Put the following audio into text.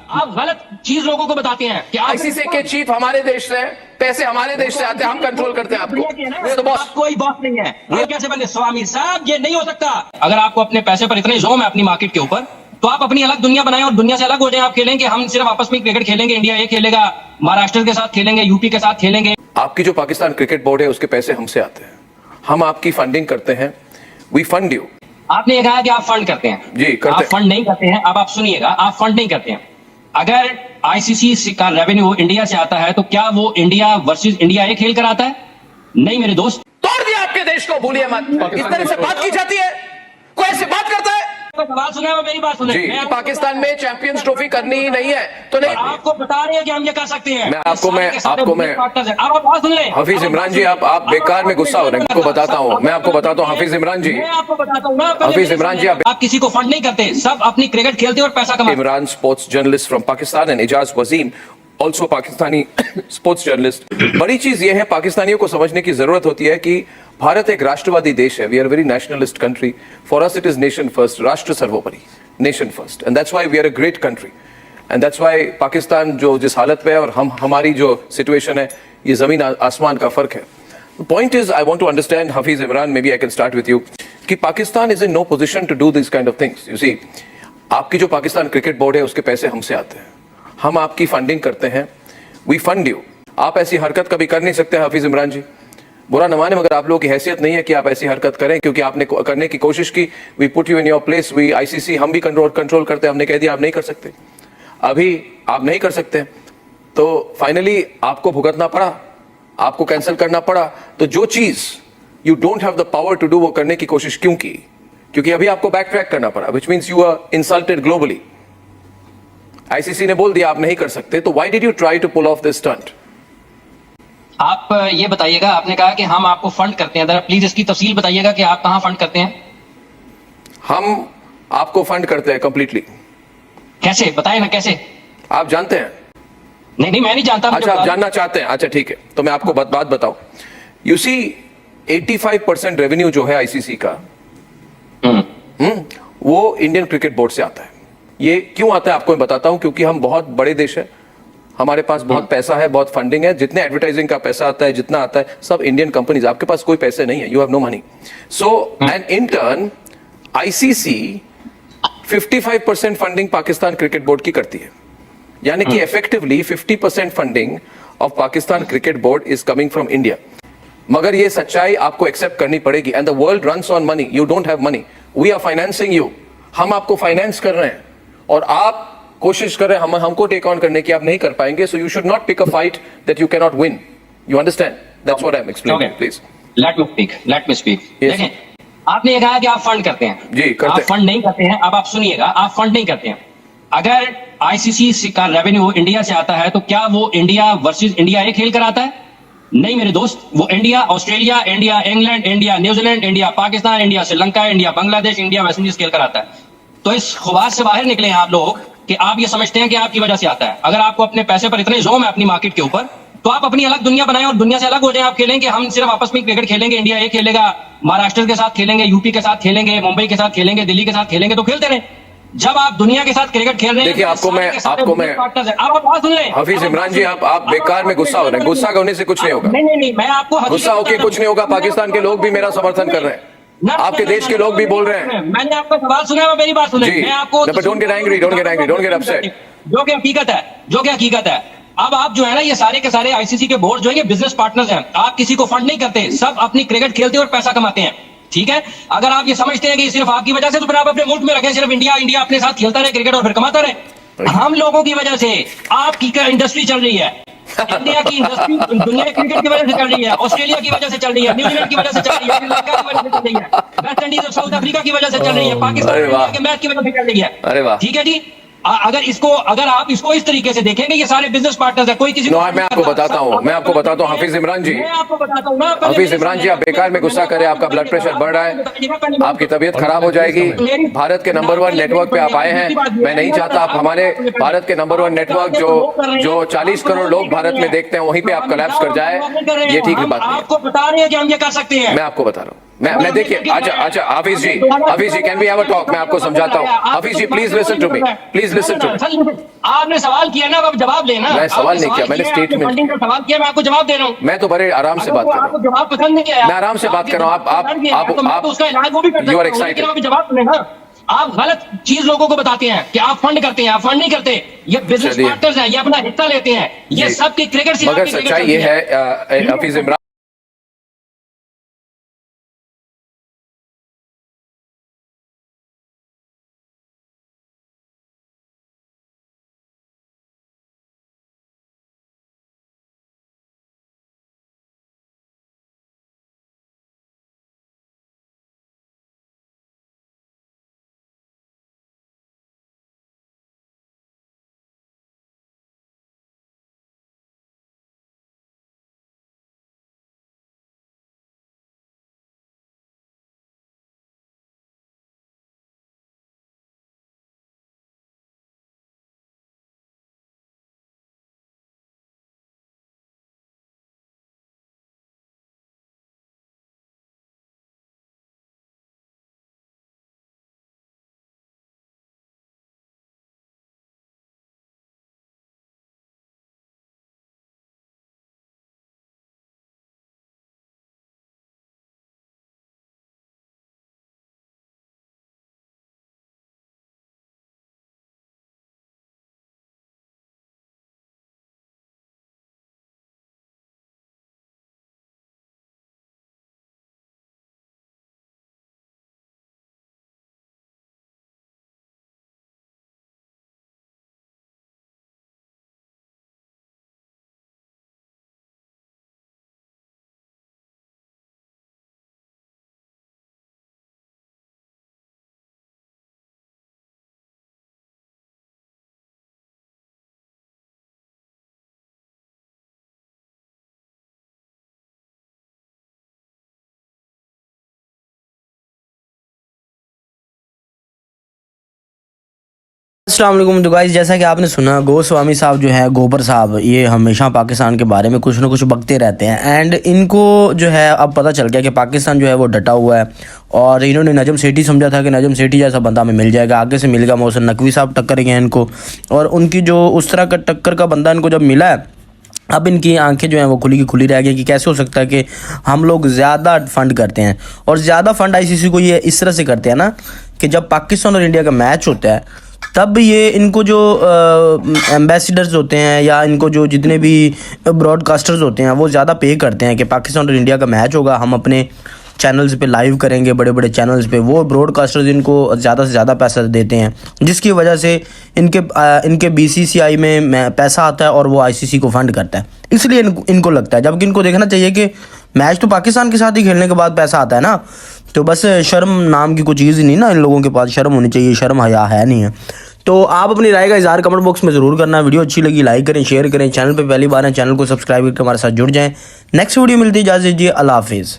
आप गलत चीज लोगों को बताते हैं कि आईसीसी के चीफ हमारे देश से, पैसे हमारे देश से आते हैं, हम कंट्रोल करते हैं आपको। तो बॉस, कोई बॉस नहीं है। ये कैसे बने स्वामी साहब, ये नहीं हो सकता। अगर आपको अपने पैसे पर इतने जोम है अपनी मार्केट के ऊपर, तो आप अपनी अलग दुनिया बनाएं और दुनिया से अलग हो जाएं। आप खेलेंगे, हम सिर्फ आपस में क्रिकेट खेलेंगे, इंडिया ये खेलेगा, महाराष्ट्र के साथ खेलेंगे, यूपी के साथ खेलेंगे। आपकी जो पाकिस्तान क्रिकेट बोर्ड है उसके पैसे हमसे आते हैं, हम आपकी फंडिंग करते हैं, वी फंड यू। आपने ये कहा कि आप फंड करते हैं। जी, करते आप फंड नहीं करते हैं। अब आप सुनिएगा, आप फंड नहीं करते हैं। अगर आईसीसी का रेवेन्यू इंडिया से आता है, तो क्या वो इंडिया वर्सेस इंडिया ये खेल कर आता है? नहीं मेरे दोस्त। तोड़ दिया आपके देश को, भूलिए मत। इस तरह से बात की जाती है, कोई ऐसी बात करता है? सवाल सुना है, मेरी बात सुने। जी, पाकिस्तान में चैंपियंस ट्रॉफी करनी ही नहीं है तो नहीं। आपको बता रहे हैं कि हम ये कर सकते हैं। मैं आपको बात सुन ले। हफीज इमरान जी, आप बेकार में गुस्सा हो रहे हैं। आपको बताता हूँ, मैं आपको बताता हूँ हफीज इमरान जी, मैं आपको बताता हूँ ना, हफीज इमरान जी, आप किसी को फंड नहीं करते, सब अपनी क्रिकेट खेलते और पैसा कमाते। Imran sports journalist from Pakistan and Ijaz Wasim also Pakistani sports journalist. बड़ी चीज ये है, पाकिस्तानियों को समझने की जरूरत होती है कि भारत एक राष्ट्रवादी देश है। We are very nationalist country. For us it is nation first, राष्ट्र सर्वोपरि, nation first, and that's why we are a great country. And that's why Pakistan जो जिस हालत पे है और हमारी जो सिचुएशन है, ये जमीन आसमान का फर्क है। Point is, I want to understand Hafeez Imran, maybe I can start with you, कि Pakistan is in no position to do this kind of things. You see, आपकी जो पाकिस्तान क्रिकेट बोर्ड है उसके पैसे हमसे आते हैं, हम आपकी फंडिंग करते हैं, वी फंड यू। आप ऐसी हरकत कभी कर नहीं सकते हफीज इमरान जी, बुरा न माने, मगर आप लोगों की हैसियत नहीं है कि आप ऐसी हरकत करें, क्योंकि आपने करने की कोशिश की। We put you in your place, we ICC, हम भी कंट्रोल करते हैं। हमने कह दिया आप नहीं कर सकते, अभी आप नहीं कर सकते, तो फाइनली आपको भुगतना पड़ा, आपको कैंसिल करना पड़ा। तो जो चीज you don't have the power to do, वो करने की कोशिश क्यों की? क्योंकि अभी आपको बैक ट्रैक करना पड़ा, which means you are insulted globally. ICC ने बोल दिया आप नहीं कर सकते, तो why did you try to pull off this stunt? आप ये बताइएगा, आपने कहा कि हम आपको फंड करते हैं, प्लीज इसकी तफसील बताइएगा कि आप कहां फंड करते हैं। हम आपको फंड करते हैं कंप्लीटली। कैसे, बताए ना कैसे? आप जानते हैं? नहीं मैं नहीं जानता। अच्छा, आप जानना चाहते हैं? अच्छा ठीक है, तो मैं आपको बात बताऊं। यू सी, 85% रेवेन्यू जो है आईसीसी का, वो इंडियन क्रिकेट बोर्ड से आता है। ये क्यों आता है आपको मैं बताता हूं, क्योंकि हम बहुत बड़े देश है, हमारे पास बहुत पैसा है, बहुत फंडिंग है। जितने एडवर्टाइजिंग का पैसा आता है, जितना आता है, सब इंडियन कंपनीज। आपके पास कोई पैसे नहीं है, you have no money. So and in turn ICC 55% funding Pakistan cricket board की करती है, यानी कि effectively 50% funding of Pakistan cricket board is coming from India. मगर ये सच्चाई आपको एक्सेप्ट करनी पड़ेगी। And the world runs on money, you don't have money, we are financing you. हम आपको फाइनेंस कर रहे हैं और आप कोशिश कर रहे हैं हमको टेक ऑन करने की, आप नहीं कर पाएंगे। So you should not pick a fight that you can not win. You understand? That's what I am explaining. Please let me speak. देखें, आपने ये कहा कि आप फंड करते हैं। जी, करते आप फंड नहीं करते हैं। अब आप सुनिएगा, आप फंड नहीं करते हैं। अगर आईसीसी का रेवेन्यू इंडिया से आता है, तो क्या वो इंडिया वर्सेस इंडिया ये खेल कर आता है? नहीं मेरे दोस्त। वो India Australia, India England, India New Zealand, India Pakistan, India Sri Lanka, India Bangladesh, India West Indies खेल कर आता है। तो इस खुबार से बाहर निकले हैं आप लोग कि आप ये समझते हैं कि आपकी वजह से आता है। अगर आपको अपने पैसे पर इतने जोम है अपनी मार्केट के ऊपर, तो आप अपनी अलग दुनिया बनाएं और दुनिया से अलग हो जाएं। आप खेलेंगे, हम सिर्फ आपस में क्रिकेट खेलेंगे, इंडिया ये खेलेगा, महाराष्ट्र के साथ खेलेंगे, यूपी के साथ खेलेंगे, मुंबई के साथ खेलेंगे, दिल्ली के साथ खेलेंगे, तो खेलते रहे। जब आप दुनिया के साथ क्रिकेट खेल रहे हैं, देखिए आपको मैं हफीज इमरान जी, आप बेकार में गुस्सा हो रहे हैं। गुस्सा होने से कुछ नहीं होगा। नहीं मैं आपको गुस्सा होके कुछ नहीं होगा। पाकिस्तान के लोग भी मेरा समर्थन कर रहे हैं, आपके देश के लोग भी बोल रहे हैं। मैंने आपका सवाल सुना, मेरी बात सुने। मैं आपको don't get angry, don't get upset. जो कि हकीकत है। अब आप जो है ना, ये सारे के सारे आईसीसी के बोर्ड जो है, ये बिजनेस पार्टनर्स हैं। आप किसी को फंड नहीं करते, सब अपनी क्रिकेट खेलते और पैसा कमाते हैं। ठीक है, अगर आप ये समझते हैं कि सिर्फ आपकी वजह से, तो फिर आप अपने मुल्क में रखें, सिर्फ इंडिया अपने साथ खेलता रहे क्रिकेट और फिर कमाता रहे। हम लोगों की वजह से आपकी इंडस्ट्री चल रही है, इंडिया की इंडस्ट्री दुनिया क्रिकेट की वजह से चल रही है, ऑस्ट्रेलिया की वजह से चल रही है, न्यूजीलैंड की वजह से चल रही है, श्रीलंका की वजह से चल रही है, वेस्ट इंडीज और साउथ अफ्रीका की वजह से चल रही है, पाकिस्तान के मैच की वजह से चल रही है। अरे वाह, ठीक है जी। अगर आप इसको इस तरीके से देखेंगे, ये सारे बिजनेस पार्टनर्स है, कोई किसी मैं आपको बताता हूँ हफीज इमरान जी, मैं आपको बताता हूँ ना, हफीज इमरान जी, आप बेकार में गुस्सा करें, आपका ब्लड प्रेशर बढ़ रहा है, आपकी तबीयत खराब हो जाएगी। भारत के नंबर 1 नेटवर्क पे आप आए हैं, मैं नहीं चाहता आप हमारे भारत के नंबर 1 नेटवर्क जो 40 करोड़ लोग भारत में देखते हैं, वहीं पे आप कोलैप्स कर जाए। ये ठीक बात नहीं है। आपको बता रहे हैं कि हम ये कर सकते हैं। मैं आपको बता रहा हूँ। मैं देखिए, अच्छा Hafiz ji, can we have a talk? मैं आपको समझाता हूँ। Hafiz ji, please listen to me, please listen to me. आपने सवाल किया ना, अब जवाब लेना। मैं सवाल नहीं किया, मैंने स्टेटमेंट फंडिंग का सवाल किया, मैं आपको जवाब दे रहा हूँ। मैं तो बड़े आराम से बात कर रहा आपको जवाब पसंद नहीं आया, मैं आराम से बात कर रहा हूँ। आप उसका इलाज वो भी कर यू आर सकते हैं, लेकिन एक्साइटेड। आप जवाब तो लेना। आप गलत चीज लोगों को बताते हैं कि आप फंड करते हैं, आप फंड नहीं करते। ये बिजनेस चलिए। पार्टनर्स हैं, ये अपना हिस्सा लेते हैं। ये जी। सबकी क्रिकेट से मगर आपकी क्रिकेट सच्चाई चलती ये है हफीज इमरान अस्सलाम वालेकुम। तो गाइस, जैसा कि आपने सुना, गोस्वामी साहब जो है, गोबर साहब, ये हमेशा पाकिस्तान के बारे में कुछ ना कुछ बकते रहते हैं। एंड इनको जो है अब पता चल गया कि पाकिस्तान जो है वो डटा हुआ है। और इन्होंने नजम सेठी समझा था कि नजम सेठी जैसा बंदा हमें मिल जाएगा, आगे से मिल गया। मोहसिन नकवी साहब टक्कर गए इनको, और उनकी जो उस तरह का टक्कर का बंदा इनको जब मिला है, अब इनकी आंखें जो हैं वो खुली की खुली रह गई कि कैसे हो सकता है कि हम लोग ज़्यादा फंड करते हैं। और ज़्यादा फंड आईसीसी को ये इस तरह से करते हैं ना कि जब पाकिस्तान और इंडिया का मैच होता है, तब ये इनको जो एम्बेसडर्स होते हैं या इनको जो जितने भी ब्रॉडकास्टर्स होते हैं वो ज़्यादा पे करते हैं कि पाकिस्तान और इंडिया का मैच होगा, हम अपने चैनल्स पे लाइव करेंगे, बड़े बड़े चैनल्स पे। वो ब्रॉडकास्टर्स इनको ज़्यादा से ज़्यादा पैसा देते हैं, जिसकी वजह से इनके बीसीसीआई में पैसा आता है और वो आईसीसी को फंड करता है। इसलिए इनको लगता है, जबकि इनको देखना चाहिए कि मैच तो पाकिस्तान के साथ ही खेलने के बाद पैसा आता है ना। तो बस शर्म नाम की कोई चीज़ ही नहीं ना, इन लोगों के पास शर्म होनी चाहिए, शर्म हया है नहीं है। तो आप अपनी राय का इज़हार कमेंट बॉक्स में ज़रूर करना। वीडियो अच्छी लगी लाइक करें, शेयर करें। चैनल पे पहली बार है, चैनल को सब्सक्राइब करके हमारे साथ जुड़ जाएं। नेक्स्ट वीडियो मिलती है, इजाज़त दीजिए, अल्लाह हाफिज़।